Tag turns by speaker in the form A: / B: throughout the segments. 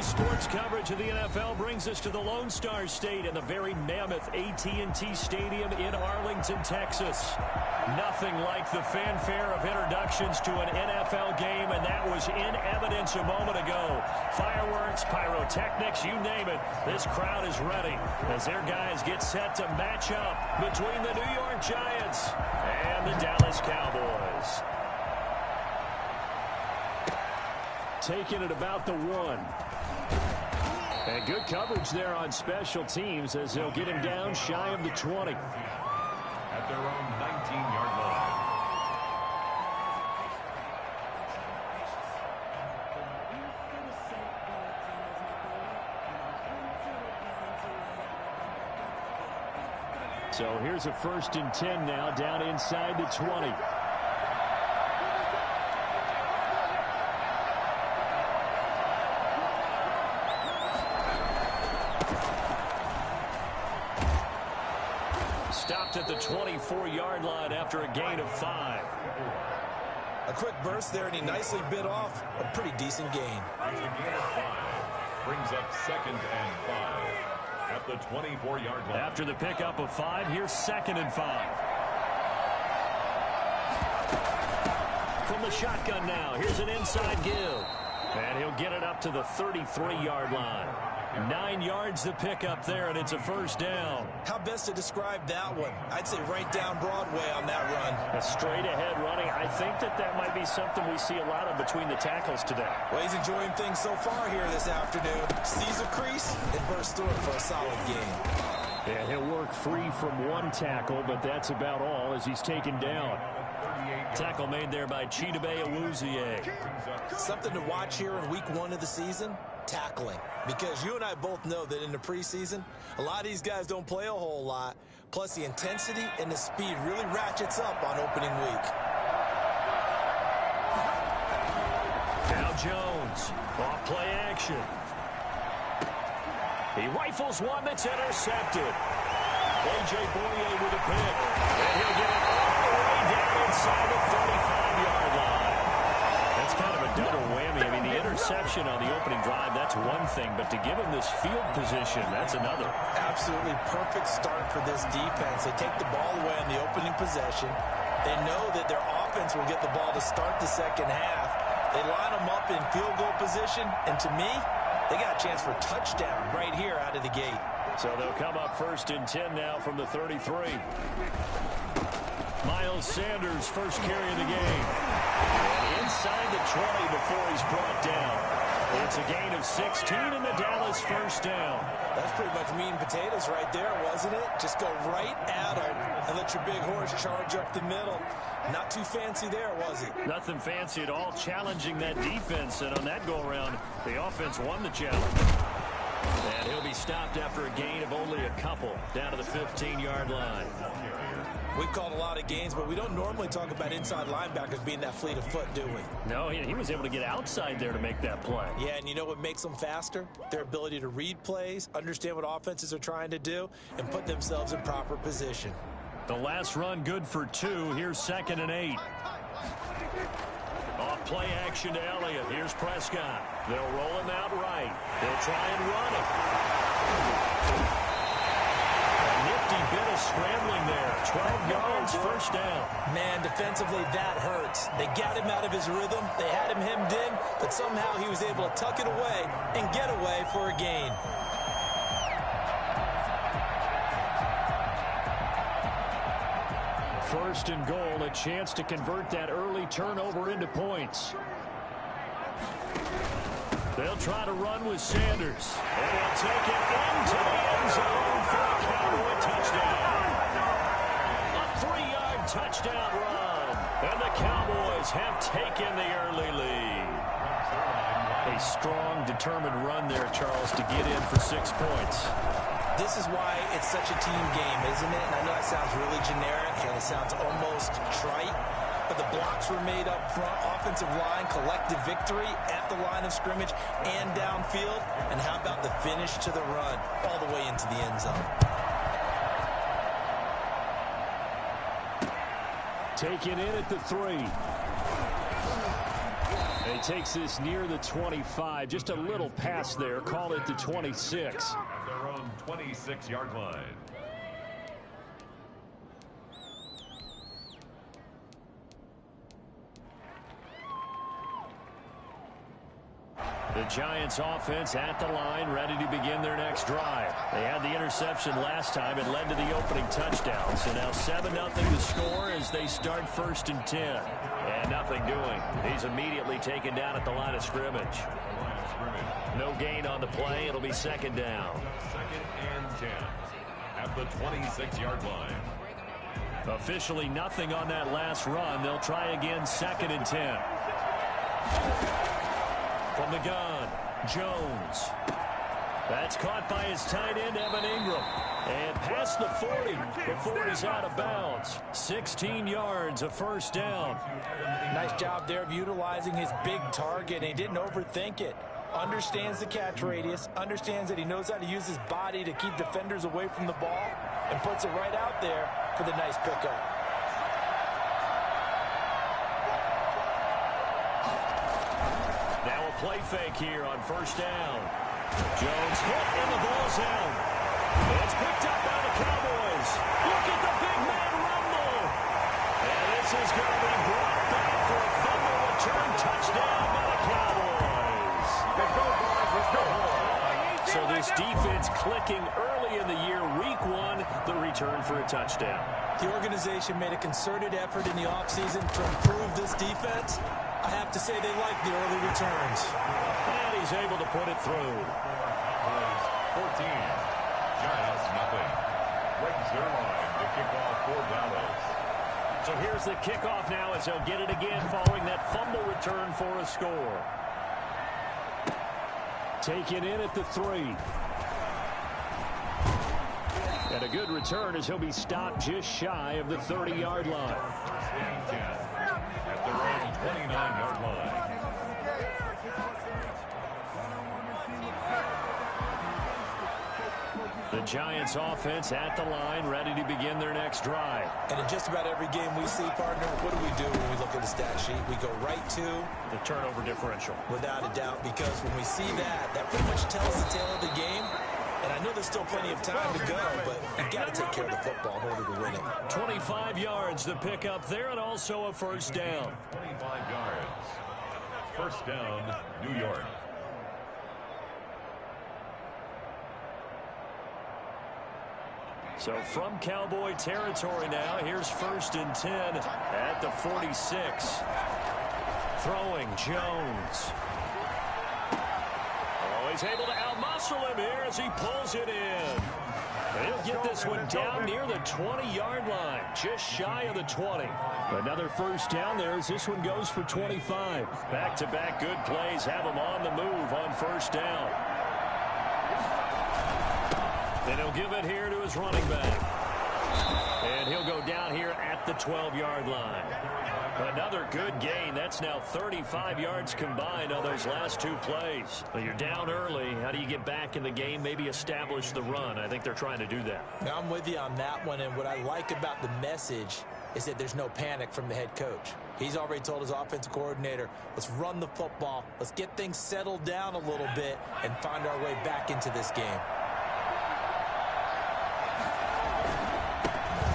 A: Sports coverage of the NFL brings us to the Lone Star State and the very mammoth AT&T Stadium in Arlington, Texas. Nothing like the fanfare of introductions to an NFL game, and that was in evidence a moment ago. Fireworks, pyrotechnics, you name it. This crowd is ready as their guys get set to match up between the New York Giants and the Dallas Cowboys. Taking it about the 1. And good coverage there on special teams as they'll get him down shy of the 20.
B: At their own 19-yard line.
A: So here's a 1st and 10 now down inside the 20. Stopped at the 24-yard line after a gain of 5.
C: A quick burst there, and he nicely bit off a pretty decent gain.
B: A gain of 5 brings up 2nd and 5 at the 24-yard line.
A: After the pickup of 5, here's 2nd and 5. From the shotgun now, here's an inside give. And he'll get it up to the 33-yard line. 9 yards to pick up there, and it's a 1st down.
C: How best to describe that one? I'd say right down Broadway on that run.
A: A straight-ahead running. I think that might be something we see a lot of between the tackles today.
C: Well, he's enjoying things so far here this afternoon. Sees a crease and bursts through it for a solid gain.
A: And he'll work free from 1 tackle, but that's about all as he's taken down. Tackle made there by Chidobe Awuzie.
C: Something to watch here in week 1 of the season, tackling. Because you and I both know that in the preseason, a lot of these guys don't play a whole lot. Plus, the intensity and the speed really ratchets up on opening week.
A: Now Jones, off play action. He rifles one that's intercepted. A.J. Bouye with a pick. And he'll get it all the way down inside the 35-yard line. That's kind of a double whammy. I mean, the interception on the opening drive, that's one thing. But to give him this field position, that's another.
C: Absolutely perfect start for this defense. They take the ball away on the opening possession. They know that their offense will get the ball to start the second half. They line them up in field goal position. And to me, they got a chance for a touchdown right here out of the gate.
A: So they'll come up 1st and 10 now from the 33. Miles Sanders, first carry of the game. And inside the 20 before he's brought down. It's a gain of 16 and the Dallas 1st down.
C: That's pretty much meat and potatoes right there, wasn't it? Just go right at him and let your big horse charge up the middle. Not too fancy there, was it?
A: Nothing fancy at all, challenging that defense. And on that go-around, the offense won the challenge. And he'll be stopped after a gain of only a couple down to the 15-yard line.
C: We've called a lot of gains, but we don't normally talk about inside linebackers being that fleet of foot, do we?
A: No, he was able to get outside there to make that play.
C: Yeah, and you know what makes them faster? Their ability to read plays, understand what offenses are trying to do, and put themselves in proper position.
A: The last run good for 2. Here's 2nd and 8. Off play action to Elliott. Here's Prescott. They'll roll him out right. They'll try and run it. A nifty bit of scrambling there. 12 yards, 1st down.
C: Man, defensively, that hurts. They got him out of his rhythm. They had him hemmed in, but somehow he was able to tuck it away and get away for a gain.
A: First and goal, a chance to convert that early turnover into points. They'll try to run with Sanders. And they'll take it into the end zone for a Cowboy touchdown. A 3-yard touchdown run. And the Cowboys have taken the early lead. A strong, determined run there, Charles, to get in for 6 points.
C: This is why it's such a team game, isn't it? And I know it sounds really generic and it sounds almost trite, but the blocks were made up front, offensive line, collective victory at the line of scrimmage and downfield. And how about the finish to the run all the way into the end zone?
A: Taken in at the 3. And he takes this near the 25. Just a little pass there. Call it the 26.
B: At their own 26-yard line.
A: The Giants offense at the line, ready to begin their next drive. They had the interception last time. It led to the opening touchdown. So now 7-0 to score as they start 1st and 10. And nothing doing. He's immediately taken down at the line of scrimmage. No gain on the play. It'll be 2nd down.
B: 2nd and 10 at the 26-yard line.
A: Officially nothing on that last run. They'll try again 2nd and 10. From the gun, Jones. That's caught by his tight end, Evan Ingram. And past the 40 before he's out of bounds. 16 yards, a 1st down.
C: Nice job there of utilizing his big target, and he didn't overthink it. Understands the catch radius, understands that he knows how to use his body to keep defenders away from the ball, and puts it right out there for the nice pickup.
A: Play fake here on 1st down. Jones hit and the ball's out. It's picked up by the Cowboys. Look at the big man rumble. And this is going to be brought back for a fumble return touchdown by the Cowboys.
B: Let's go, boys. Let's go.
A: So this defense clicking early in the year, week 1, the return for a touchdown.
C: The organization made a concerted effort in the offseason to improve this defense. I have to say they like the early returns.
A: And he's able to put it through.
B: 14. Giants nothing. Greg Zuerlein to kick off for Dallas.
A: So here's the kickoff now as they'll get it again following that fumble return for a score. Taken in at the 3. And a good return as he'll be stopped just shy of the 30-yard line.
B: 1st and 10 at their own 29-yard line.
A: The Giants offense at the line, ready to begin their next drive.
C: And in just about every game we see, partner, what do when we look at the stat sheet? We go right to
A: the turnover differential.
C: Without a doubt, because when we see that, that pretty much tells the tale of the game. And I know there's still plenty of time to go, but you've got to take care of the football in order to win it.
A: 25 yards the pickup there, and also a 1st down.
B: 25 yards. 1st down, New York.
A: So from Cowboy territory now, here's 1st and 10 at the 46. Throwing Jones. Oh, he's able to outmuscle him here as he pulls it in. He'll get this one down near the 20-yard line, just shy of the 20. Another 1st down there as this one goes for 25. Back-to-back good plays have him on the move on 1st down. Then he'll give it here to his running back. And he'll go down here at the 12-yard line. Another good gain. That's now 35 yards combined on those last 2 plays. But you're down early. How do you get back in the game? Maybe establish the run. I think they're trying to do that.
C: Now, I'm with you on that one. And what I like about the message is that there's no panic from the head coach. He's already told his offensive coordinator, let's run the football. Let's get things settled down a little bit and find our way back into this game.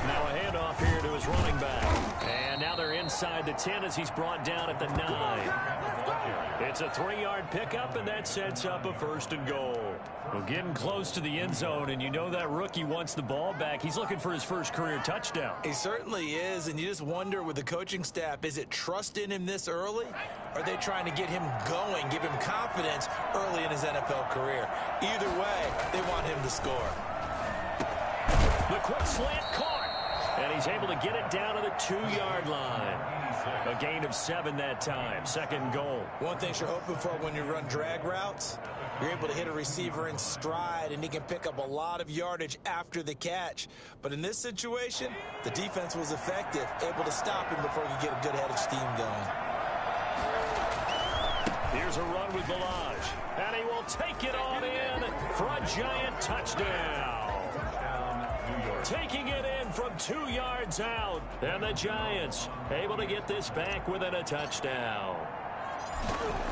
A: Now a handoff here to his running back. And now they're inside the 10 as he's brought down at the 9. It's a 3-yard pickup, and that sets up a 1st and goal. Well, getting close to the end zone, and you know that rookie wants the ball back. He's looking for his first career touchdown.
C: He certainly is, and you just wonder with the coaching staff, is it trust in him this early? Or are they trying to get him going, give him confidence early in his NFL career? Either way, they want him to score.
A: The quick slant caught, and he's able to get it down to the 2-yard line. A gain of 7 that time, 2nd goal.
C: One thing you're hoping for when you run drag routes, you're able to hit a receiver in stride, and he can pick up a lot of yardage after the catch. But in this situation, the defense was effective, able to stop him before he could get a good head of steam going.
A: Here's a run with Ballage, and he will take it on in for a giant touchdown. Taking it in from 2 yards out, and the Giants able to get this back within a touchdown.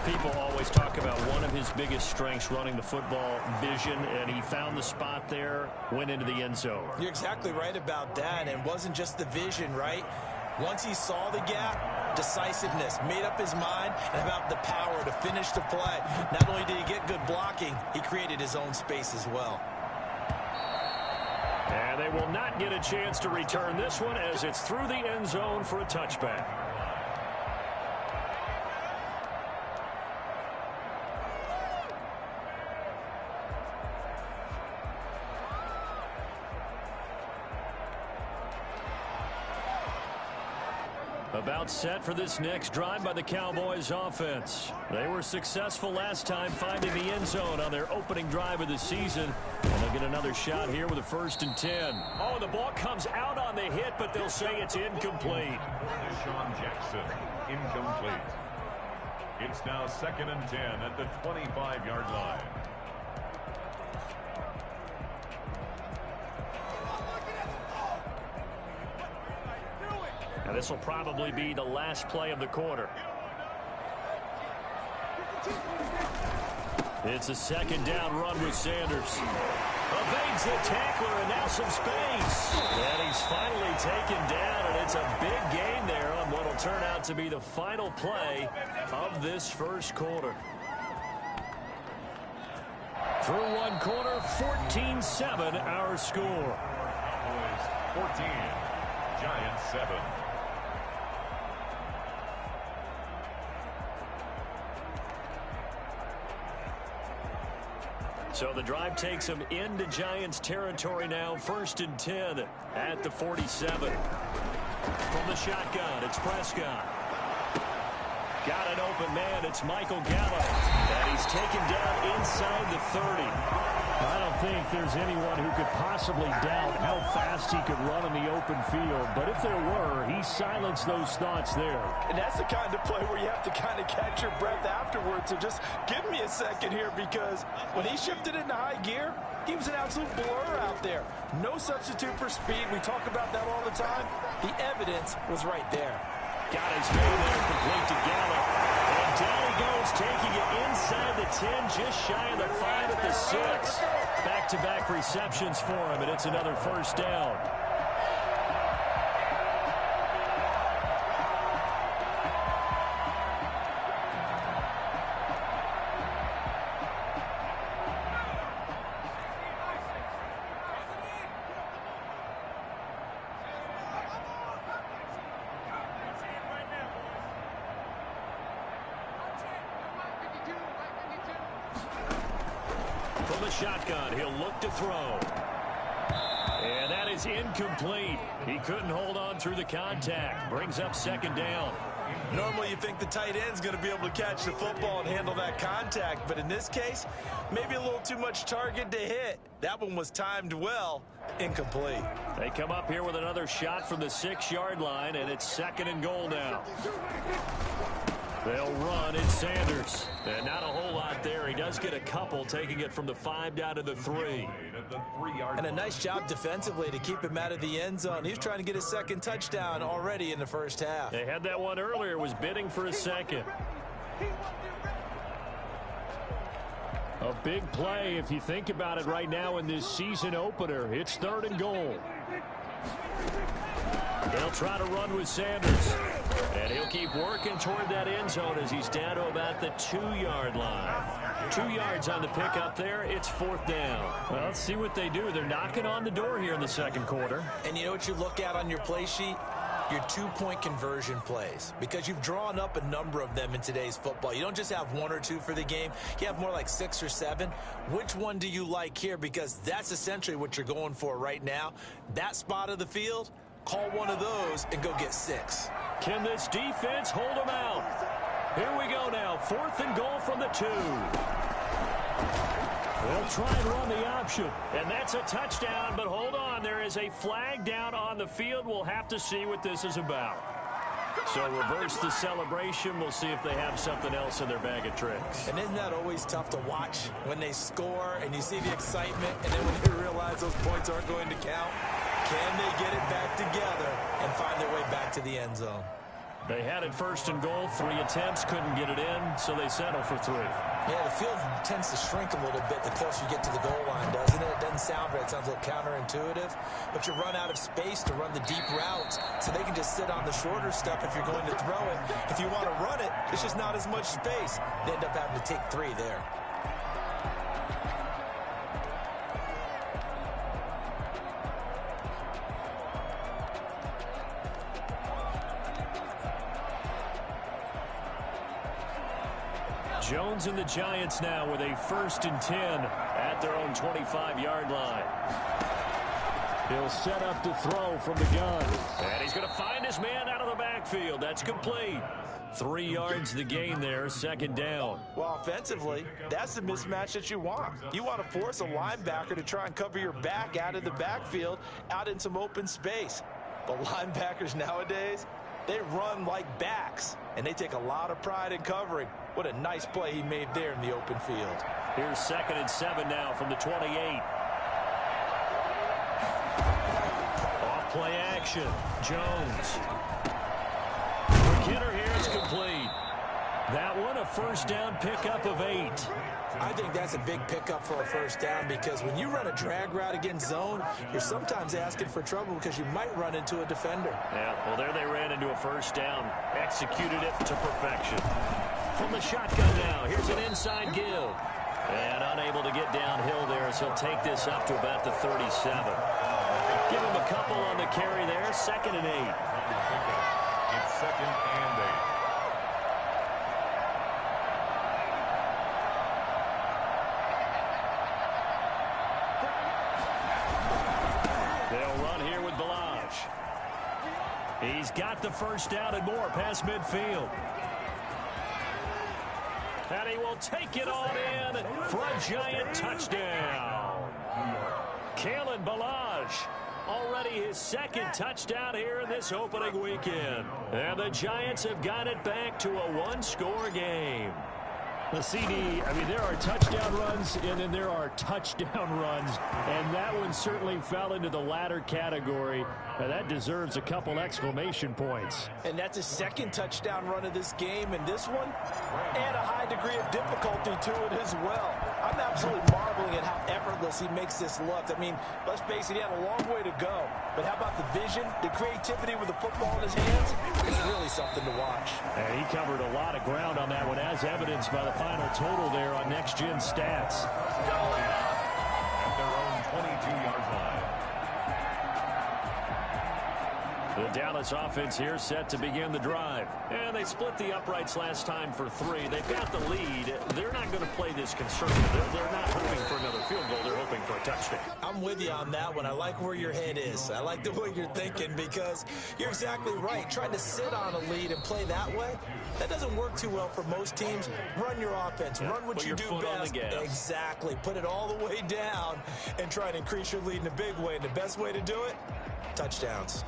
A: People always talk about one of his biggest strengths running the football, vision, and he found the spot there, went into the end zone.
C: You're exactly right about that, and it wasn't just the vision, right? Once he saw the gap, decisiveness, made up his mind, and about the power to finish the play. Not only did he get good blocking, he created his own space as well.
A: And they will not get a chance to return this one as it's through the end zone for a touchback. About set for this next drive by the Cowboys offense. They were successful last time finding the end zone on their opening drive of the season. And they'll get another shot here with a 1st and 10. Oh, the ball comes out on the hit, but they'll say it's incomplete.
B: Deshaun Jackson, incomplete. It's now 2nd and 10 at the 25-yard line.
A: Now this will probably be the last play of the quarter. It's a 2nd down run with Sanders. Evades the tackler and now some space. And he's finally taken down, and it's a big gain there on what will turn out to be the final play of this first quarter. Through one quarter, 14-7 our score.
B: Cowboys 14, Giants 7.
A: So the drive takes them into Giants territory now. 1st and 10 at the 47. From the shotgun, it's Prescott. Got an open man. It's Michael Gallup. And he's taken down inside the 30.
D: I don't think there's anyone who could possibly doubt how fast he could run in the open field. But if there were, he silenced those thoughts there.
C: And that's the kind of play where you have to kind of catch your breath afterwards. So just give me a second here, because when he shifted into high gear, he was an absolute blur out there. No substitute for speed. We talk about that all the time. The evidence was right there.
A: Got his man there, complete to Gallup. And down he goes, taking it inside the 10, just shy of the 5 at the 6. Back-to-back receptions for him, and it's another 1st down. From the shotgun, he'll look to throw. And that is incomplete. He couldn't hold on through the contact. Brings up 2nd down.
C: Normally you think the tight end's going to be able to catch the football and handle that contact, but in this case, maybe a little too much target to hit. That one was timed well. Incomplete.
A: They come up here with another shot from the 6-yard line, and it's 2nd and goal now. They'll run. It's Sanders. And not a whole lot there. He does get a couple, taking it from the 5 down to the 3.
C: And a nice job defensively to keep him out of the end zone. He's trying to get his 2nd touchdown already in the first half.
A: They had that one earlier, was bidding for a 2nd. A big play if you think about it right now in this season opener. It's 3rd and goal. They'll try to run with Sanders. And he'll keep working toward that end zone as he's down to about the 2-yard line. 2 yards on the pickup there. It's 4th down. Well, let's see what they do. They're knocking on the door here in the 2nd quarter.
C: And you know what you look at on your play sheet? Your 2-point conversion plays, because you've drawn up a number of them in today's football. You don't just have 1 or 2 for the game. You have more like 6 or 7. Which one do you like here? Because that's essentially what you're going for right now. That spot of the field, call one of those and go get 6.
A: Can this defense hold them out? Here we go now. 4th and goal from the 2. They'll try and run the option. And that's a touchdown, but hold on. There is a flag down on the field. We'll have to see what this is about. So reverse the celebration. We'll see if they have something else in their bag of tricks.
C: And isn't that always tough to watch when they score and you see the excitement, and then when they realize those points aren't going to count? Can they get it back together and find their way back to the end zone?
A: They had it first and goal. 3 attempts, couldn't get it in, so they settle for 3.
C: Yeah, the field tends to shrink a little bit the closer you get to the goal line, doesn't it? It doesn't sound right. It sounds a little counterintuitive. But you run out of space to run the deep routes, so they can just sit on the shorter stuff if you're going to throw it. If you want to run it, it's just not as much space. They end up having to take 3 there.
A: Jones and the Giants now with a 1st and 10 at their own 25-yard line.
D: He'll set up to throw from the gun.
A: And he's going to find his man out of the backfield. That's complete. 3 yards the gain there, 2nd down.
C: Well, offensively, that's the mismatch that you want. You want to force a linebacker to try and cover your back out of the backfield, out in some open space. But linebackers nowadays, they run like backs, and they take a lot of pride in covering. What a nice play he made there in the open field.
A: Here's 2nd and 7 now from the 28. Off play action. Jones. McKinnon here, it's complete. That one a 1st down pickup of 8.
C: I think that's a big pickup for a 1st down because when you run a drag route against zone, you're sometimes asking for trouble because you might run into a defender.
A: Yeah, well, there they ran into a 1st down. Executed it to perfection. From the shotgun now, here's an inside give. And unable to get downhill there as he'll take this up to about the 37. Give him a couple on the carry there, 2nd and 8.
B: It's 2nd and 8.
A: They'll run here with Balazs. He's got the 1st down and more past midfield. And he will take it on in for a Giant touchdown. Kalen Balazs, already his 2nd touchdown here in this opening weekend. And the Giants have got it back to a 1-score game.
D: The CD, I mean, there are touchdown runs, and then there are touchdown runs, and that one certainly fell into the latter category. That deserves a couple exclamation points.
C: And that's his 2nd touchdown run of this game, and this one, and a high degree of difficulty to it as well. I'm absolutely marveling at how effortless he makes this look. I mean, let's face it, he had a long way to go. But how about the vision, the creativity with the football in his hands? It's really something to watch.
D: And he covered a lot of ground on that one, as evidenced by the final total there on Next Gen Stats.
B: At their own 22-yard line.
A: The Dallas offense here set to begin the drive. And they split the uprights last time for 3. They've got the lead. They're not going to play this conservative. They're not hoping for another field goal. They're hoping for a touchdown.
C: I'm with you on that one. I like where your head is. I like the way you're thinking because you're exactly right. Trying to sit on a lead and play that way, that doesn't work too well for most teams. Run your offense.
A: Yeah,
C: run what you do best. Exactly. Put it all the way down and try and increase your lead in a big way. And the best way to do it, touchdowns.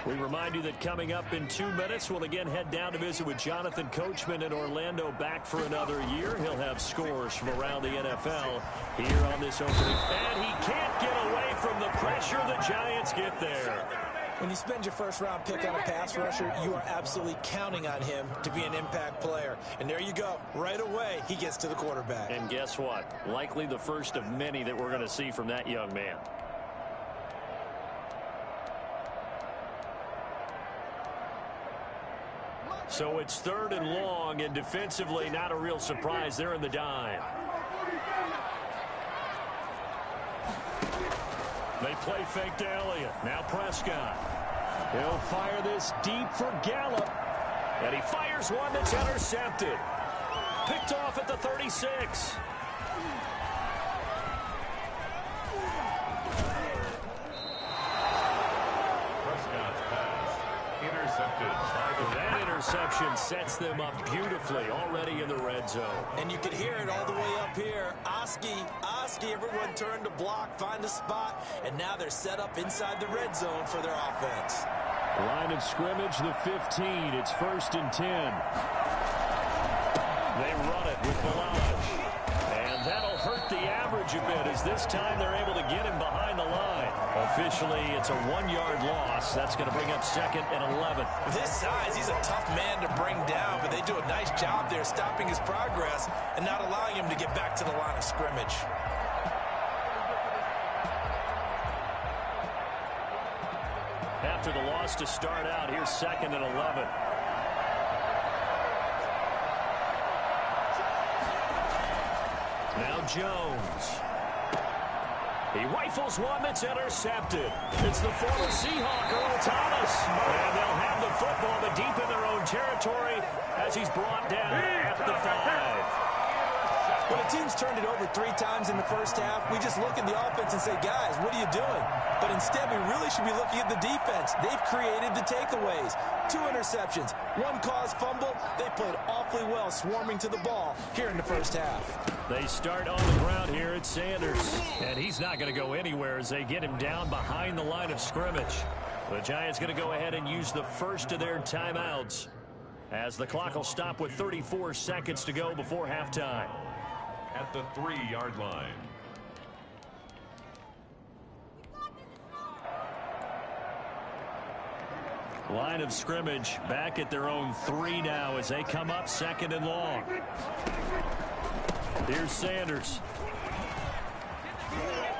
A: We remind you that coming up in 2 minutes, we'll again head down to visit with Jonathan Coachman in Orlando, back for another year. He'll have scores from around the NFL here on this opening. And he can't get away from the pressure. The Giants get there.
C: When you spend your 1st-round pick on a pass rusher, you are absolutely counting on him to be an impact player. And there you go. Right away, he gets to the quarterback.
A: And guess what? Likely the first of many that we're going to see from that young man. So it's 3rd and long, and defensively not a real surprise. They're in the dime. They play fake to Elliott. Now Prescott. He'll fire this deep for Gallup. And he fires one that's intercepted. Picked off at the 36. That interception sets them up beautifully already in the red zone.
C: And you can hear it all the way up here. Oski, everyone turned to block, find a spot, and now they're set up inside the red zone for their offense.
D: Line of scrimmage, the 15. It's 1st and 10.
A: They run it with Balazs. And that'll hurt the average. leverage a bit as this time they're able to get him behind the line. Officially, it's a 1-yard loss. That's going to bring up 2nd and 11.
C: With his size, he's a tough man to bring down, but they do a nice job there stopping his progress and not allowing him to get back to the line of scrimmage.
A: After the loss to start out, here's 2nd and 11. Now Jones. He rifles one that's intercepted. It's the former Seahawk, Earl Thomas. And they'll have the football, but deep in their own territory as he's brought down at the 5.
C: When a team's turned it over 3 times in the first half, we just look at the offense and say, guys, what are you doing? But instead, we really should be looking at the defense. They've created the takeaways. 2 interceptions, 1 caused fumble. They played awfully well swarming to the ball here in the first half.
A: They start on the ground here at Sanders. And he's not going to go anywhere as they get him down behind the line of scrimmage. The Giants going to go ahead and use the first of their timeouts as the clock will stop with 34 seconds to go before halftime.
B: At the 3-yard line.
A: Line of scrimmage back at their own 3 now as they come up 2nd and long. Here's Sanders.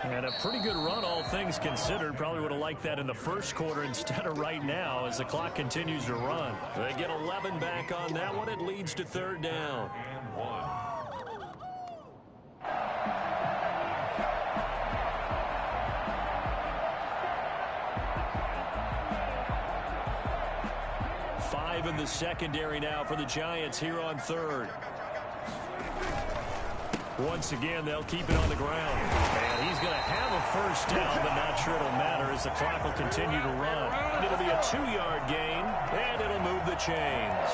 A: And a pretty good run, all things considered. Probably would have liked that in the first quarter instead of right now as the clock continues to run. They get 11 back on that one. It leads to 3rd down.
B: And 1.
A: In the secondary now for the Giants here on 3rd. Once again, they'll keep it on the ground. And he's going to have a first down, but not sure it'll matter as the clock will continue to run. It'll be a 2-yard gain, and it'll move the chains.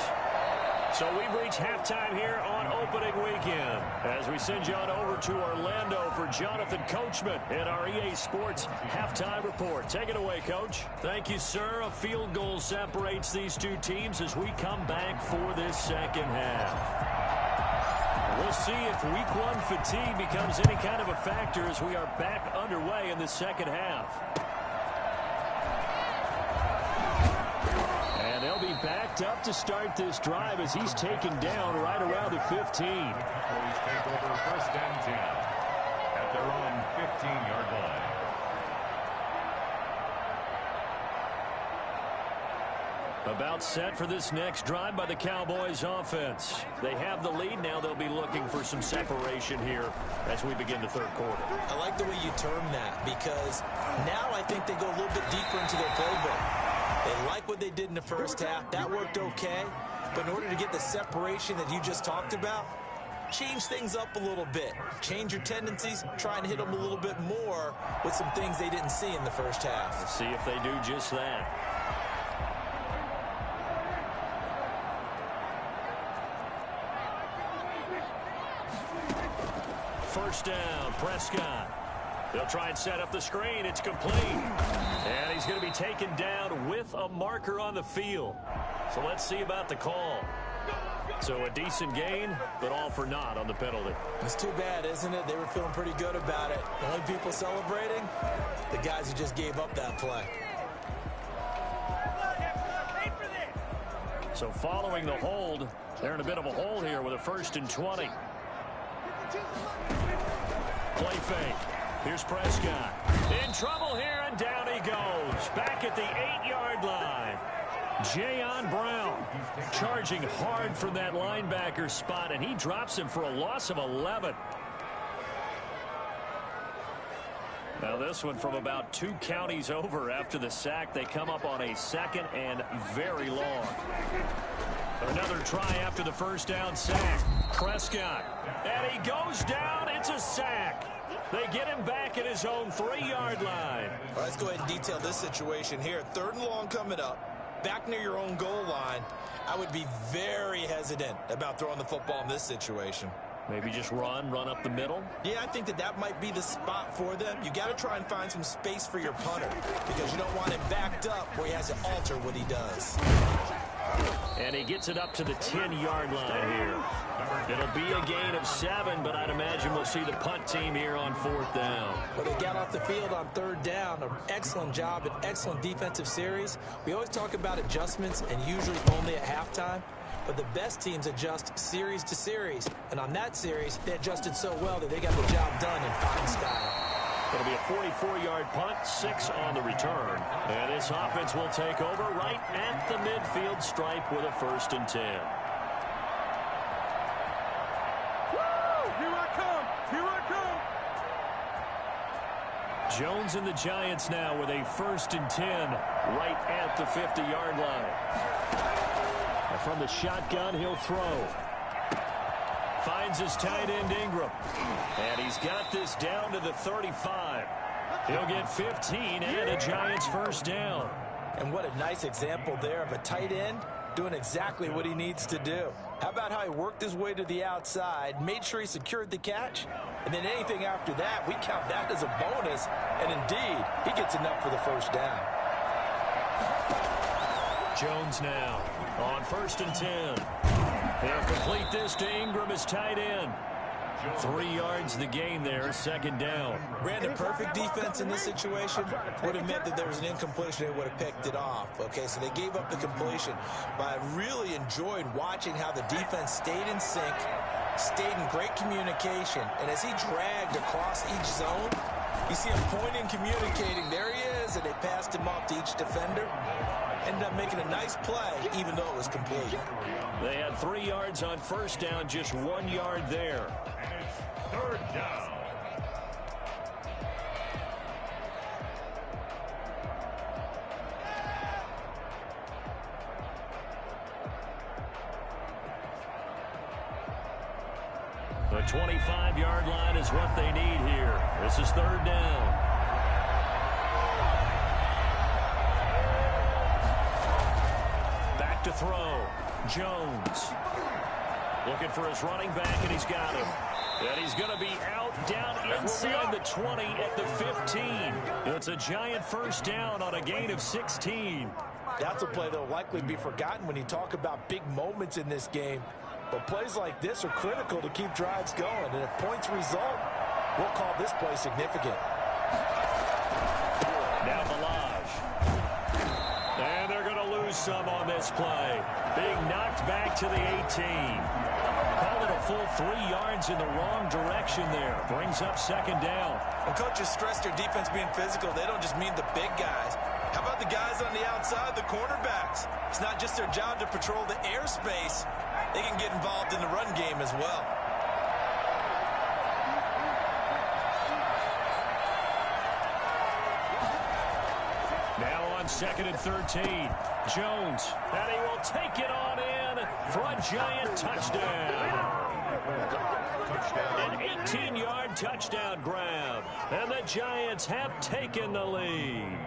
A: So we've reached halftime here on opening weekend as we send you on over to Orlando for Jonathan Coachman in our EA Sports halftime report. Take it away, Coach. Thank you, sir. A field goal separates these 2 teams as we come back for this second half. We'll see if week 1 fatigue becomes any kind of a factor as we are back underway in the second half. They'll be backed up to start this drive as he's taken down right around the 15.
B: Cowboys take over 1st and 10 at their own 15-yard line.
A: About set for this next drive by the Cowboys offense. They have the lead. Now they'll be looking for some separation here as we begin the 3rd quarter.
C: I like the way you term that because now I think they go a little bit deeper into their playbook. They like what they did in the first half. That worked okay. But in order to get the separation that you just talked about, change things up a little bit. Change your tendencies. Try and hit them a little bit more with some things they didn't see in the first half.
A: Let's see if they do just that. First down, Prescott. They'll try and set up the screen. It's complete. And he's going to be taken down with a marker on the field. So let's see about the call. So a decent gain, but all for naught on the penalty.
C: It's too bad, isn't it? They were feeling pretty good about it. The only people celebrating, the guys who just gave up that play.
A: So following the hold, they're in a bit of a hole here with a 1st and 20. Play fake. Here's Prescott. In trouble here, and down he goes. Back at the 8-yard line. Jayon Brown charging hard from that linebacker spot, and he drops him for a loss of 11. Now this one from about 2 counties over after the sack. They come up on a 2nd and very long. Another try after the first down sack. Prescott. And he goes down. It's a sack. They get him back at his own 3-yard line.
C: All right, let's go ahead and detail this situation here. 3rd and long coming up. Back near your own goal line. I would be very hesitant about throwing the football in this situation.
A: Maybe just run up the middle?
C: Yeah, I think that might be the spot for them. You got to try and find some space for your punter because you don't want him backed up where he has to alter what he does.
A: And he gets it up to the 10-yard line here. It'll be a gain of 7, but I'd imagine we'll see the punt team here on 4th down.
C: Well, they got off the field on 3rd down. An excellent job, an excellent defensive series. We always talk about adjustments and usually only at halftime. But the best teams adjust series to series. And on that series, they adjusted so well that they got the job done in fine style.
A: It'll be a 44-yard punt, 6 on the return. And this offense will take over right at the midfield stripe with a 1st and 10.
E: Here I come! Here I come!
A: Jones and the Giants now with a 1st and 10 right at the 50-yard line. And from the shotgun, he'll throw. Finds his tight end, Ingram. And he's got this down to the 35. He'll get 15 and a Giants 1st down.
C: And what a nice example there of a tight end doing exactly what he needs to do. How about how he worked his way to the outside, made sure he secured the catch, and then anything after that, we count that as a bonus. And indeed, he gets enough for the 1st down.
A: Jones now on 1st and 10. He'll complete this to Ingram as tight end. 3 yards the gain there, 2nd down.
C: Brandon, perfect defense in this situation would have meant that there was an incompletion. They would have picked it off. Okay, so they gave up the completion. But I really enjoyed watching how the defense stayed in sync, stayed in great communication. And as he dragged across each zone, you see him pointing, communicating. There he is, and they passed him off to each defender. Ended up making a nice play, even though it was complete.
A: They had 3 yards on 1st down, just 1 yard there.
B: And it's 3rd down.
A: The 25-yard line is what they need here. This is 3rd down. Back to throw. Jones. Looking for his running back, and he's got him. And he's going to be out down inside the 20 at the 15. It's a Giant 1st down on a gain of 16.
C: That's a play that will likely be forgotten when you talk about big moments in this game. But plays like this are critical to keep drives going. And if points result, we'll call this play significant.
A: Now Balaj. And they're going to lose some on this play. Being knocked back to the 18. Call it a full 3 yards in the wrong direction there. Brings up 2nd down.
C: When coaches stress their defense being physical, they don't just mean the big guys. How about the guys on the outside, the cornerbacks? It's not just their job to patrol the airspace. They can get involved in the run game as well.
A: Now on 2nd and 13. Jones, and he will take it on in for a Giant touchdown. An 18-yard touchdown grab. And the Giants have taken the lead.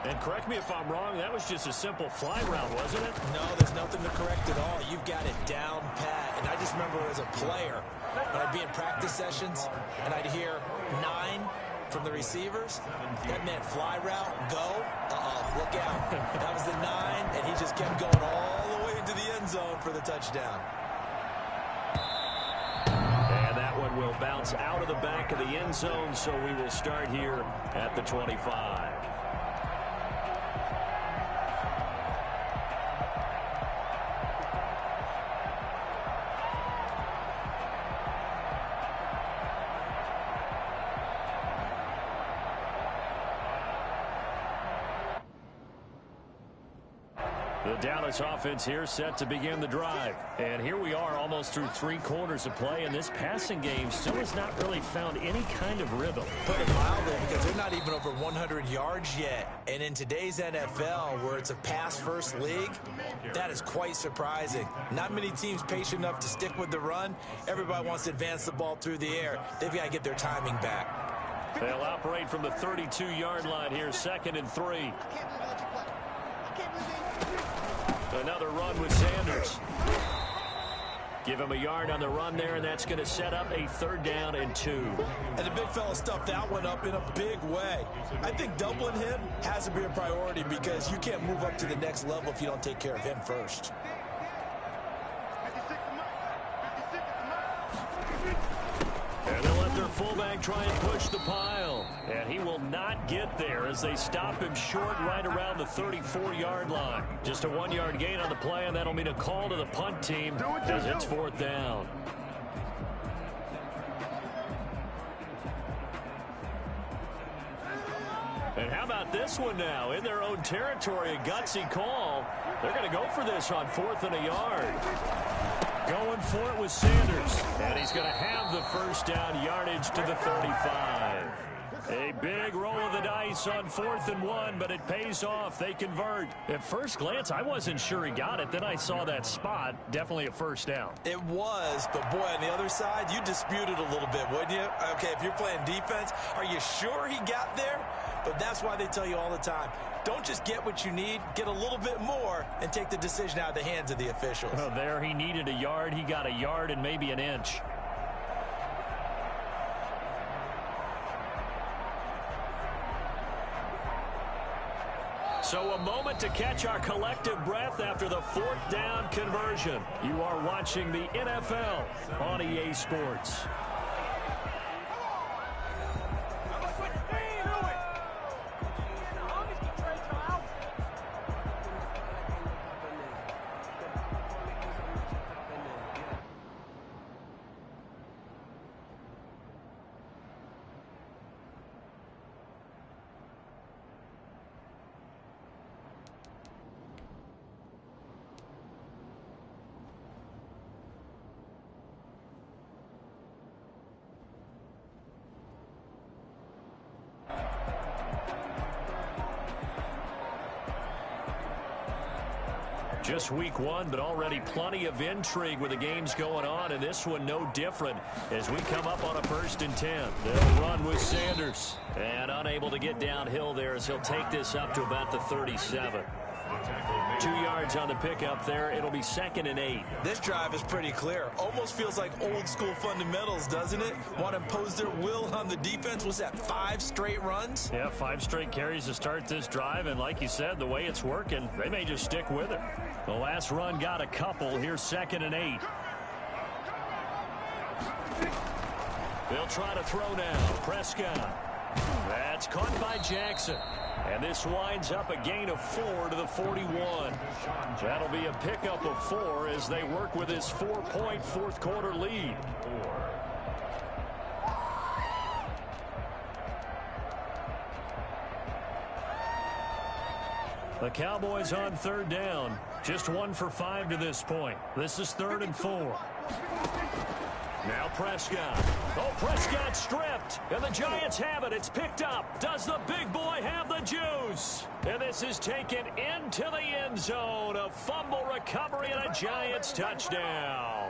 A: And correct me if I'm wrong, that was just a simple fly route, wasn't it?
C: No, there's nothing to correct at all. You've got it down pat. And I just remember as a player, when I'd be in practice sessions, and I'd hear 9 from the receivers, that meant fly route, go, look out. That was the 9, and he just kept going all the way into the end zone for the touchdown.
A: And that one will bounce out of the back of the end zone, so we will start here at the 25. The Dallas offense here set to begin the drive. And here we are almost through 3 quarters of play, and this passing game still has not really found any kind of rhythm.
C: Put it mildly, because they're not even over 100 yards yet. And in today's NFL, where it's a pass-first league, that is quite surprising. Not many teams patient enough to stick with the run. Everybody wants to advance the ball through the air. They've got to get their timing back.
A: They'll operate from the 32-yard line here, 2nd and 3. Another run with Sanders. Give him a yard on the run there, and that's going to set up a 3rd down and 2.
C: And the big fella stuffed that one up in a big way. I think doubling him has to be a priority because you can't move up to the next level if you don't take care of him first.
A: And they'll let their fullback try and push the pile. And he will not get there as they stop him short right around the 34-yard line. Just a 1-yard gain on the play, and that'll mean a call to the punt team as it's 4th down. And how about this one now? In their own territory, a gutsy call. They're going to go for this on 4th and a yard. Going for it with Sanders. And he's going to have the 1st down yardage to the 35. A big roll of the dice on 4th and 1, but it pays off. They convert. At first glance, I wasn't sure he got it. Then I saw that spot. Definitely a 1st down.
C: It was, but boy, on the other side, you dispute it a little bit, wouldn't you? Okay, if you're playing defense, are you sure he got there? But that's why they tell you all the time, don't just get what you need, get a little bit more, and take the decision out of the hands of the officials.
A: Oh, there he needed a yard. He got a yard and maybe an inch. So a moment to catch our collective breath after the 4th down conversion. You are watching the NFL on EA Sports. Just week 1, but already plenty of intrigue with the games going on, and this one no different as we come up on a 1st and 10. They'll run with Sanders, and unable to get downhill there as he'll take this up to about the 37. 2 yards on the pickup there. It'll be 2nd and 8.
C: This drive is pretty clear. Almost feels like old school fundamentals, doesn't it? Want to impose their will on the defense. Was that 5 straight runs?
A: Yeah, 5 straight carries to start this drive, and like you said, the way it's working, they may just stick with it. The last run got a couple. Here's 2nd and 8. They'll try to throw now. Prescott. That's caught by Jackson. And this winds up a gain of 4 to the 41. That'll be a pickup of 4 as they work with his 4-point 4th quarter lead. The Cowboys on 3rd down. Just 1 for 5 to this point. This is 3rd and 4. Now Prescott. Oh, Prescott stripped. And the Giants have it. It's picked up. Does the big boy have the juice? And this is taken into the end zone. A fumble recovery and a Giants touchdown.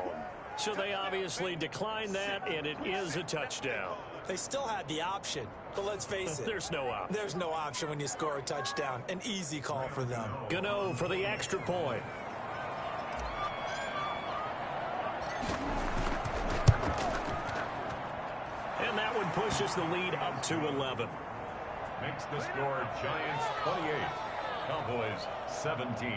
A: So they obviously declined that, and it is a touchdown.
C: They still had the option, but let's face it.
A: There's no option.
C: There's no option when you score a touchdown. An easy call for them.
A: Gano for the extra point. And that one pushes the lead up to 11.
B: Makes the score Giants 28, Cowboys 17.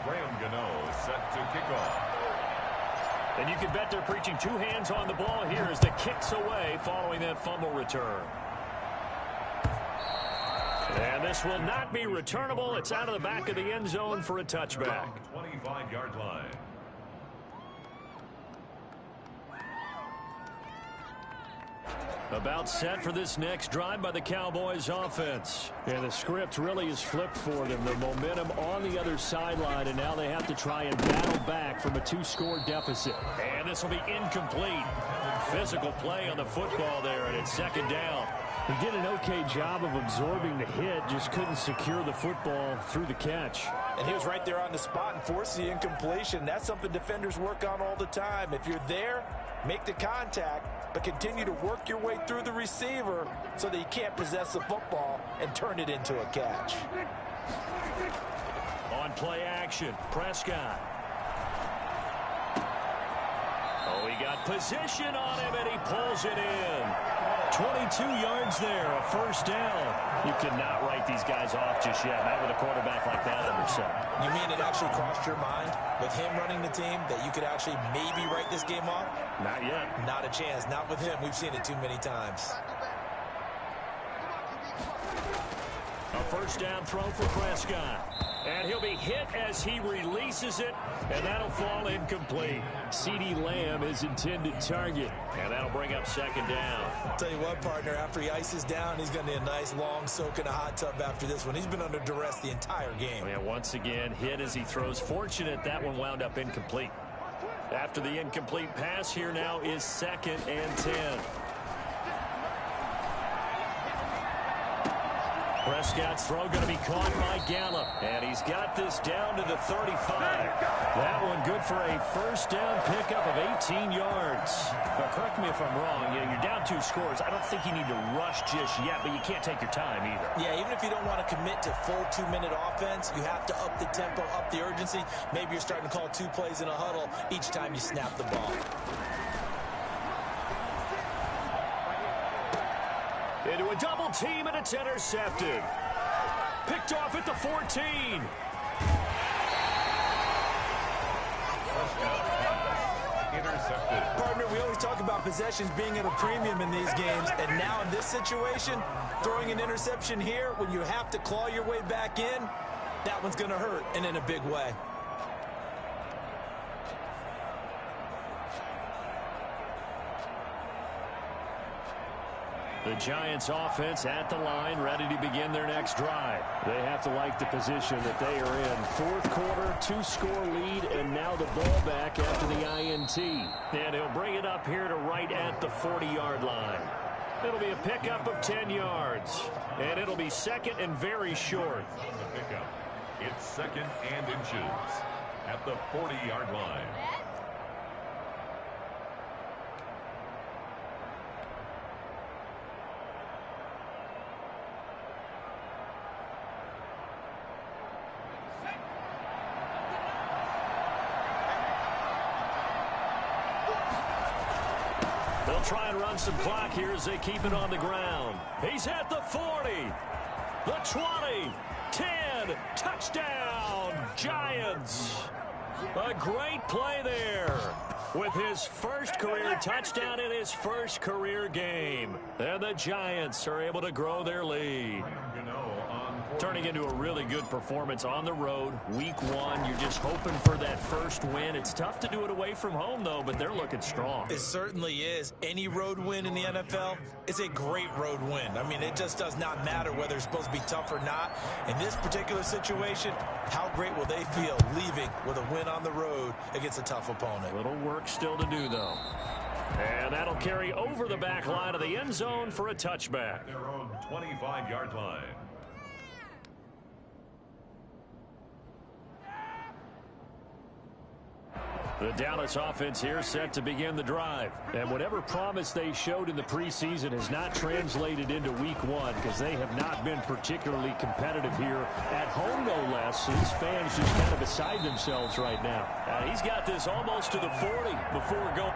B: Graham Gano set to kick off.
A: And you can bet they're preaching 2 hands on the ball here as the kick's away following that fumble return. And this will not be returnable. It's out of the back of the end zone for a touchback.
B: 25-yard line.
A: About set for this next drive by the Cowboys offense. And the script really is flipped for them. The momentum on the other sideline, and now they have to try and battle back from a 2-score deficit. And this will be incomplete. Physical play on the football there, and it's 2nd down. He did an okay job of absorbing the hit, just couldn't secure the football through the catch.
C: And he was right there on the spot and forced the incompletion. That's something defenders work on all the time. If you're there, make the contact, but continue to work your way through the receiver so that you can't possess the football and turn it into a catch.
A: On play action, Prescott. Oh, he got position on him, and he pulls it in. 22 yards there, a first down. You cannot write these guys off just yet, not with a quarterback like that under center.
C: You mean it actually crossed your mind with him running the team that you could actually maybe write this game off?
A: Not yet.
C: Not a chance. Not with him. We've seen it too many times.
A: A first down throw for Prescott. And he'll be hit as he releases it, and that'll fall incomplete. CeeDee Lamb is intended target, and that'll bring up second down.
C: I'll tell you what, partner, after he ices down, he's going to need a nice long soak in a hot tub after this one. He's been under duress the entire game.
A: And once again, hit as he throws. Fortunate that one wound up incomplete. After the incomplete pass, here now is 2nd and 10. Prescott's throw going to be caught by Gallup, and he's got this down to the 35. That one good for a first down pickup of 18 yards. Now, correct me if I'm wrong. You're down 2 scores. I don't think you need to rush just yet, but you can't take your time either.
C: Yeah, even if you don't want to commit to full 2-minute offense, you have to up the tempo, up the urgency. Maybe you're starting to call 2 plays in a huddle each time you snap the ball.
A: Into a double team, and it's intercepted. Picked off at the 14.
B: Intercepted.
C: Partner, we always talk about possessions being at a premium in these games, and now in this situation, throwing an interception here when you have to claw your way back in, that one's going to hurt, and in a big way.
A: The Giants offense at the line, ready to begin their next drive. They have to like the position that they are in. 4th quarter, 2-score lead, and now the ball back after the INT. And he'll bring it up here to right at the 40-yard line. It'll be a pickup of 10 yards, and it'll be 2nd and very short.
B: The pickup. It's 2nd and inches at the 40-yard line.
A: They'll try and run some clock here as they keep it on the ground. He's at the 40, the 20, 10, touchdown, Giants. A great play there with his first career touchdown in his first career game. And the Giants are able to grow their lead. Turning into a really good performance on the road, week 1. You're just hoping for that first win. It's tough to do it away from home, though, but they're looking strong.
C: It certainly is. Any road win in the NFL is a great road win. I mean, it just does not matter whether it's supposed to be tough or not. In this particular situation, how great will they feel leaving with a win on the road against a tough opponent?
A: Little work still to do, though. And that'll carry over the back line of the end zone for a touchback.
B: Their own 25-yard line.
A: The Dallas offense here set to begin the drive. And whatever promise they showed in the preseason has not translated into week 1 because they have not been particularly competitive here at home, no less. So these fans just kind of beside themselves right now. He's got this almost to the 40 before going.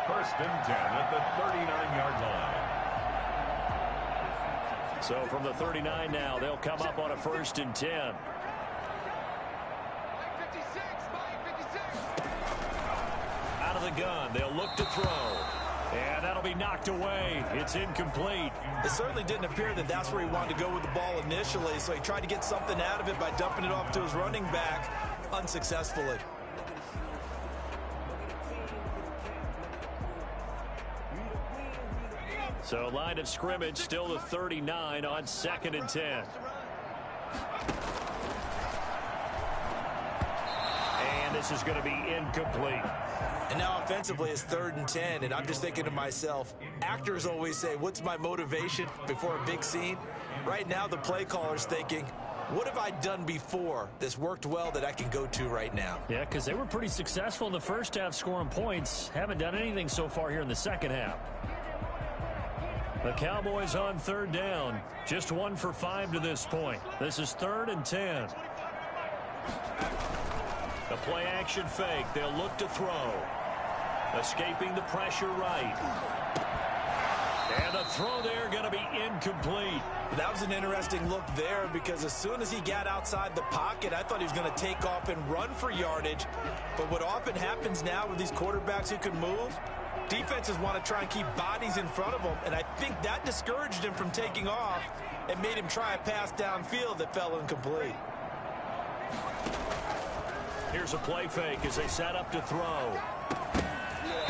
B: First and 10 at the 39-yard line.
A: So from the 39 now, they'll come up on a 1st and 10. Out of the gun, they'll look to throw. And that'll be knocked away. It's incomplete.
C: It certainly didn't appear that that's where he wanted to go with the ball initially, so he tried to get something out of it by dumping it off to his running back unsuccessfully.
A: So line of scrimmage still the 39 on 2nd and 10. this is going to be incomplete.
C: And now offensively it's 3rd and 10, and I'm just thinking to myself, actors always say, what's my motivation before a big scene? Right now the play caller's thinking, what have I done before that's worked well that I can go to right now?
D: Yeah, because they were pretty successful in the first half scoring points. Haven't done anything so far here in the second half.
A: The Cowboys on 3rd down. Just 1 for 5 to this point. This is 3rd and 10. The play action fake. They'll look to throw. Escaping the pressure right. And the throw there going to be incomplete.
C: That was an interesting look there because as soon as he got outside the pocket, I thought he was going to take off and run for yardage. But what often happens now with these quarterbacks who can move, defenses want to try and keep bodies in front of them, and I think that discouraged him from taking off and made him try a pass downfield that fell incomplete.
A: Here's a play fake as they set up to throw.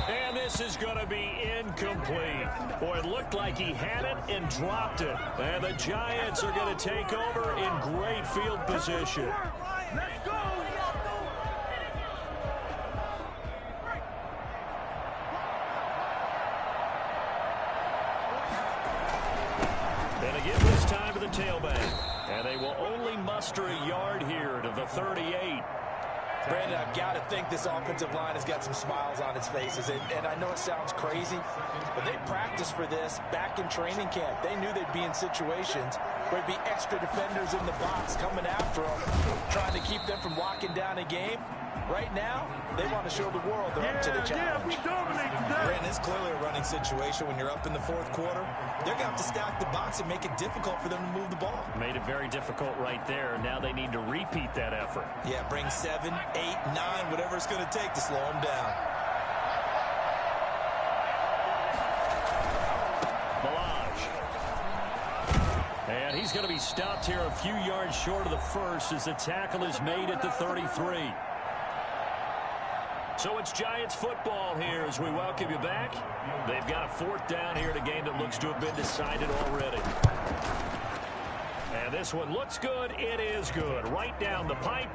A: And this is going to be incomplete. Boy, it looked like he had it and dropped it. And the Giants are going to take over in great field position.
E: Let's go!
A: And again this time to the tailback. And they will only muster a yard here to the 38.
C: Brandon, I've got to think this offensive line has got some smiles on its faces. And I know it sounds crazy, but they practiced for this back in training camp. They knew they'd be in situations where there'd be extra defenders in the box coming after them, trying to keep them from locking down a game. Right now, they want to show the world they're up to the challenge.
E: We dominate today.
C: Brandon, it's clearly a running situation when you're up in the 4th quarter. They're going to have to stack the box and make it difficult for them to move the ball.
D: Made it very difficult right there. Now they need to repeat that effort.
C: Yeah, bring 7, 8, 9, whatever it's going to take to slow them down.
A: Ballage. And he's going to be stopped here a few yards short of the first as the tackle is made at the 33. So it's Giants football here as we welcome you back. They've got a 4th down here in a game that looks to have been decided already. And this one looks good. It is good. Right down the pipe.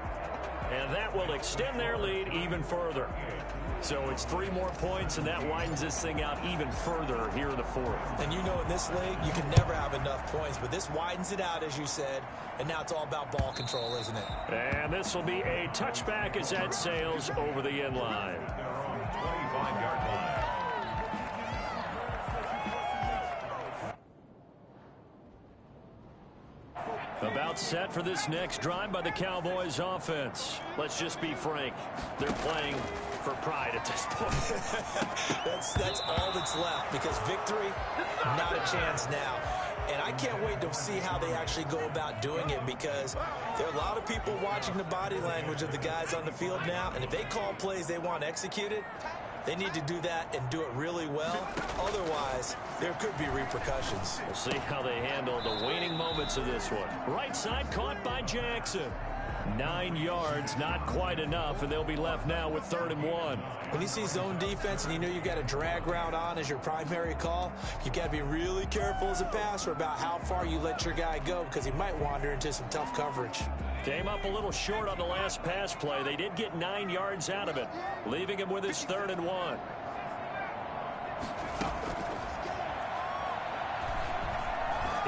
A: And that will extend their lead even further. So it's 3 more points, and that widens this thing out even further here in the 4th.
C: And you know in this league, you can never have enough points, but this widens it out, as you said, and now it's all about ball control, isn't it?
A: And this will be a touchback as that sails over the end line.
B: 25-yard line.
A: About set for this next drive by the Cowboys offense. Let's just be frank. They're playing for pride at this point.
C: That's all that's left because victory, not a chance now. And I can't wait to see how they actually go about doing it because there are a lot of people watching the body language of the guys on the field now. And if they call plays they want executed, they need to do that and do it really well. Otherwise, there could be repercussions.
A: We'll see how they handle the waning moments of this one. Right side caught by Jackson. 9 yards, not quite enough, and they'll be left now with 3rd and 1.
C: When you see zone defense and you know you've got a drag route on as your primary call, you've got to be really careful as a passer about how far you let your guy go because he might wander into some tough coverage.
A: Came up a little short on the last pass play. They did get 9 yards out of it, leaving him with his 3rd and 1.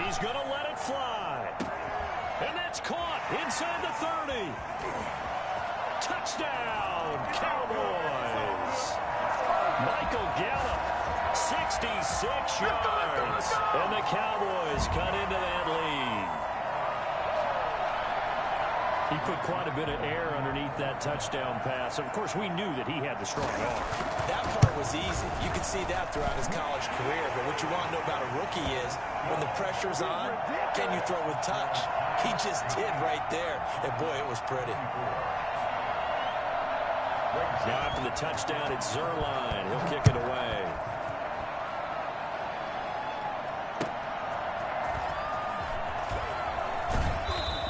A: He's going to let it fly. And that's caught inside the 30. Touchdown, Cowboys. Michael Gallup, 66 yards. And the Cowboys cut into that lead.
D: He put quite a bit of air underneath that touchdown pass. Of course, we knew that he had the strong arm.
C: That part was easy. You could see that throughout his college career. But what you want to know about a rookie is when the pressure's on, can you throw with touch? He just did right there. And, boy, it was pretty.
A: Now after the touchdown, it's Zuerlein. He'll kick it away.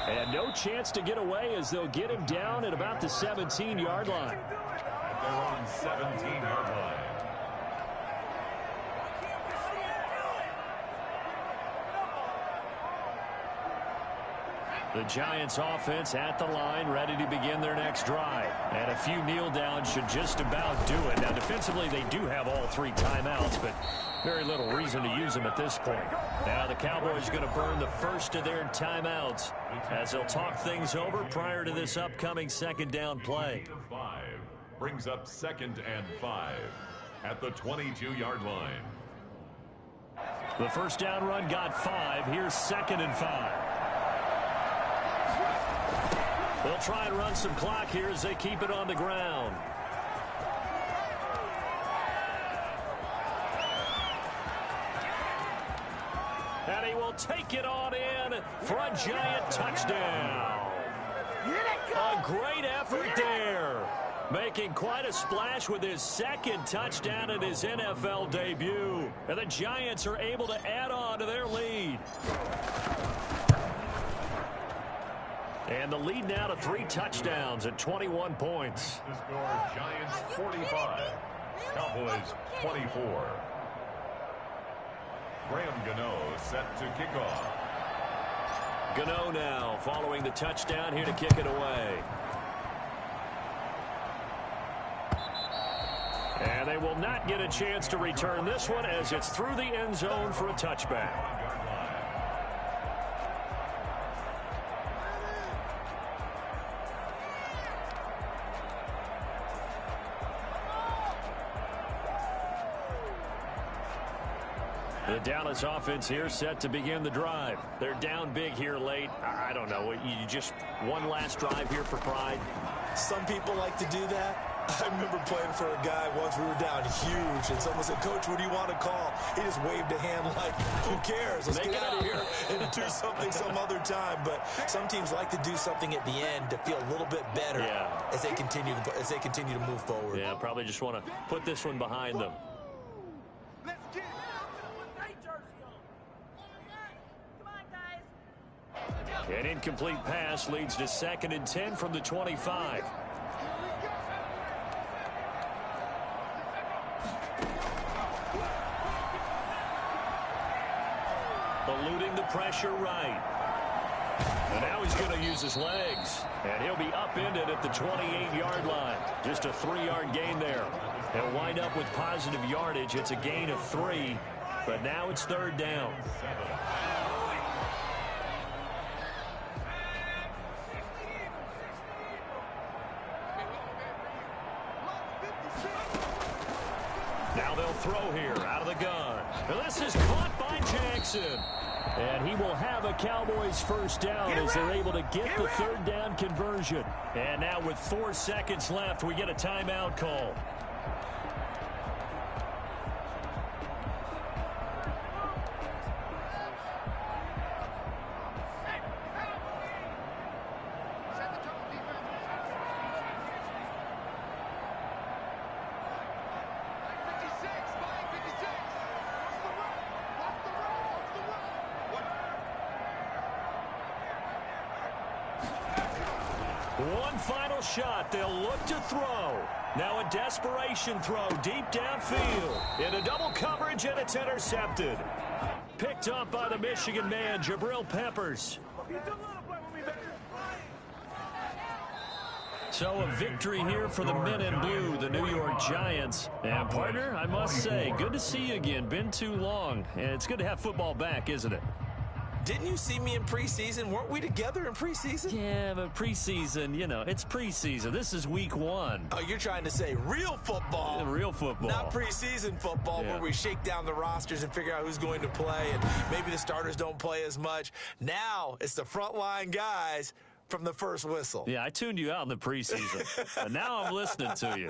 A: And no chance to get away as they'll get him down at about the 17-yard line.
B: They're on 17-yard line.
A: The Giants offense at the line, ready to begin their next drive. And a few kneel downs should just about do it. Now, defensively, they do have all 3 timeouts, but very little reason to use them at this point. Now, the Cowboys are going to burn the first of their timeouts as they'll talk things over prior to this upcoming second down play.
B: 5 brings up 2nd and 5 at the 22-yard line.
A: The first down run got 5. Here's 2nd and 5. They'll try and run some clock here as they keep it on the ground. And he will take it on in for a Giant touchdown. A great effort there. Making quite a splash with his 2nd touchdown in his NFL debut. And the Giants are able to add on to their lead. And the lead now to 3 touchdowns at 21 points.
B: The score, Giants 45, Cowboys 24. Graham Gano set to kick off.
A: Gano now following the touchdown here to kick it away. And they will not get a chance to return this one as it's through the end zone for a touchback. The Dallas offense here set to begin the drive. They're down big here late. I don't know. You just one last drive here for pride.
C: Some people like to do that. I remember playing for a guy once. We were down huge, and someone said, "Coach, what do you want to call?" He just waved a hand like, "Who cares? Let's get out of here and do something some other time." But some teams like to do something at the end to feel a little bit better as they continue to move forward.
A: Yeah, probably just want to put this one behind them. An incomplete pass leads to 2nd and 10 from the 25. Eluding the pressure right. And now he's going to use his legs. And he'll be upended at the 28-yard line. Just a 3-yard gain there. He'll wind up with positive yardage. It's a gain of 3. But now it's 3rd down. Now they'll throw here out of the gun. Now this is caught by Jackson. And he will have a Cowboys first down as they're able to get the 3rd down conversion. And now with 4 seconds left, we get a timeout call. One final shot. They'll look to throw. Now a desperation throw deep downfield. Into double coverage, and it's intercepted. Picked up by the Michigan man, Jabril Peppers. So a victory here for the men in blue, the New York Giants. And partner, I must say, good to see you again. Been too long. And it's good to have football back, isn't it?
C: Didn't you see me in preseason? Weren't we together in preseason?
A: Yeah, but preseason, you know, it's preseason. This is week 1.
C: Oh, you're trying to say real football.
A: Real football.
C: Not preseason football where we shake down the rosters and figure out who's going to play, and maybe the starters don't play as much. Now it's the frontline guys from the first whistle.
A: Yeah, I tuned you out in the preseason, and now I'm listening to you.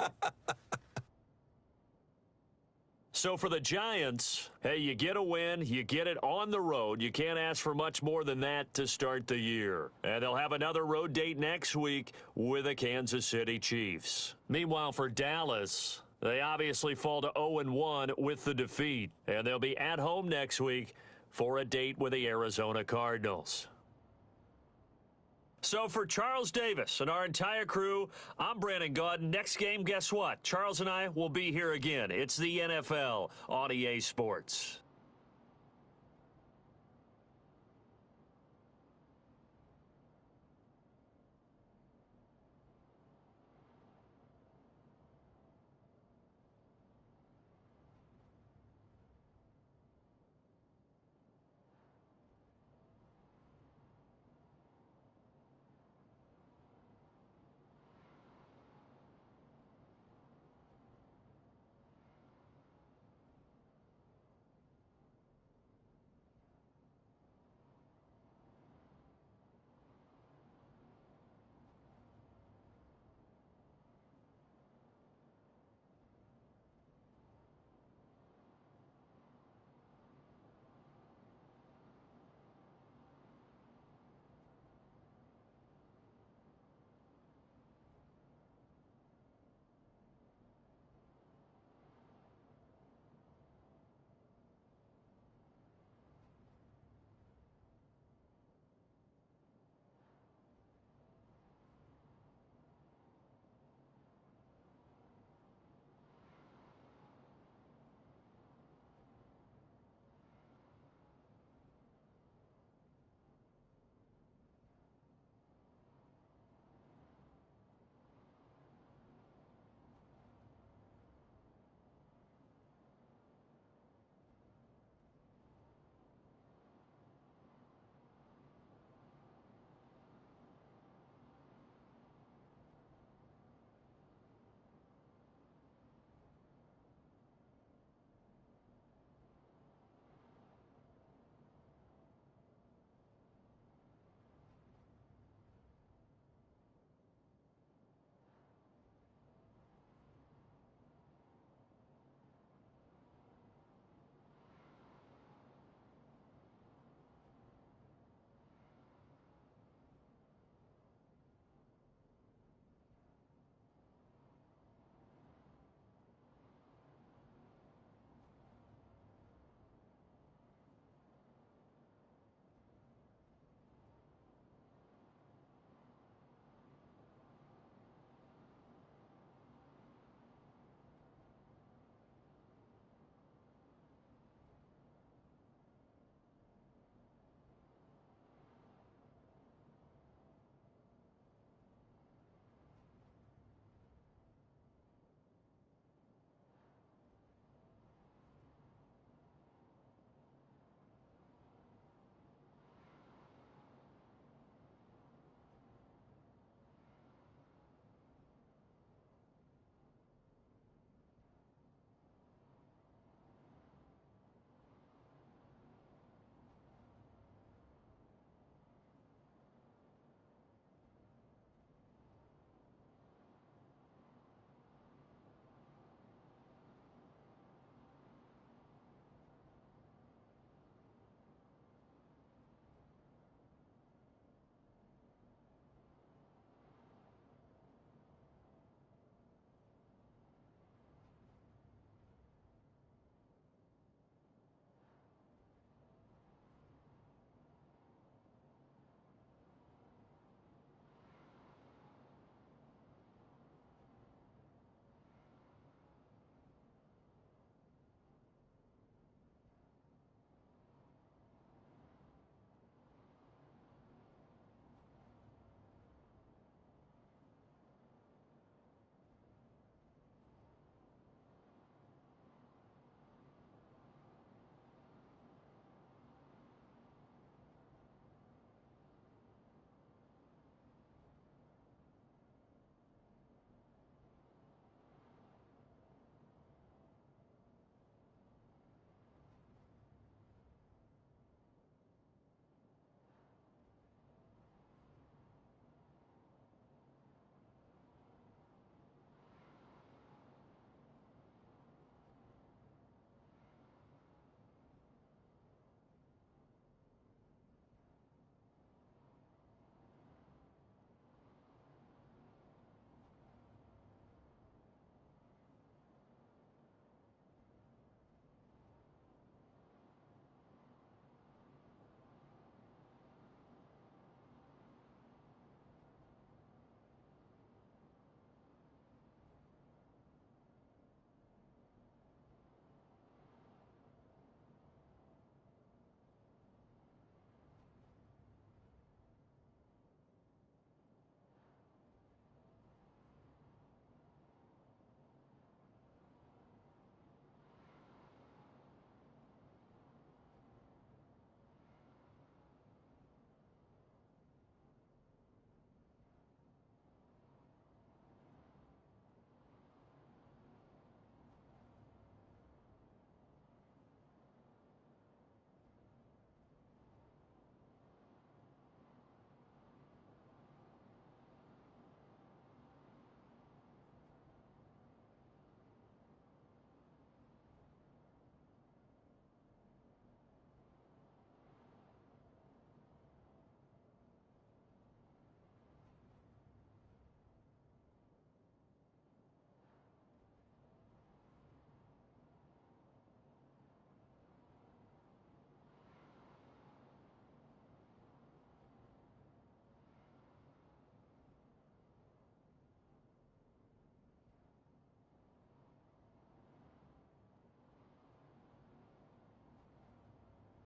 A: So for the Giants, hey, you get a win, you get it on the road. You can't ask for much more than that to start the year. And they'll have another road date next week with the Kansas City Chiefs. Meanwhile, for Dallas, they obviously fall to 0-1 with the defeat. And they'll be at home next week for a date with the Arizona Cardinals. So for Charles Davis and our entire crew, I'm Brandon Gaudin. Next game, guess what? Charles and I will be here again. It's the NFL on EA Sports.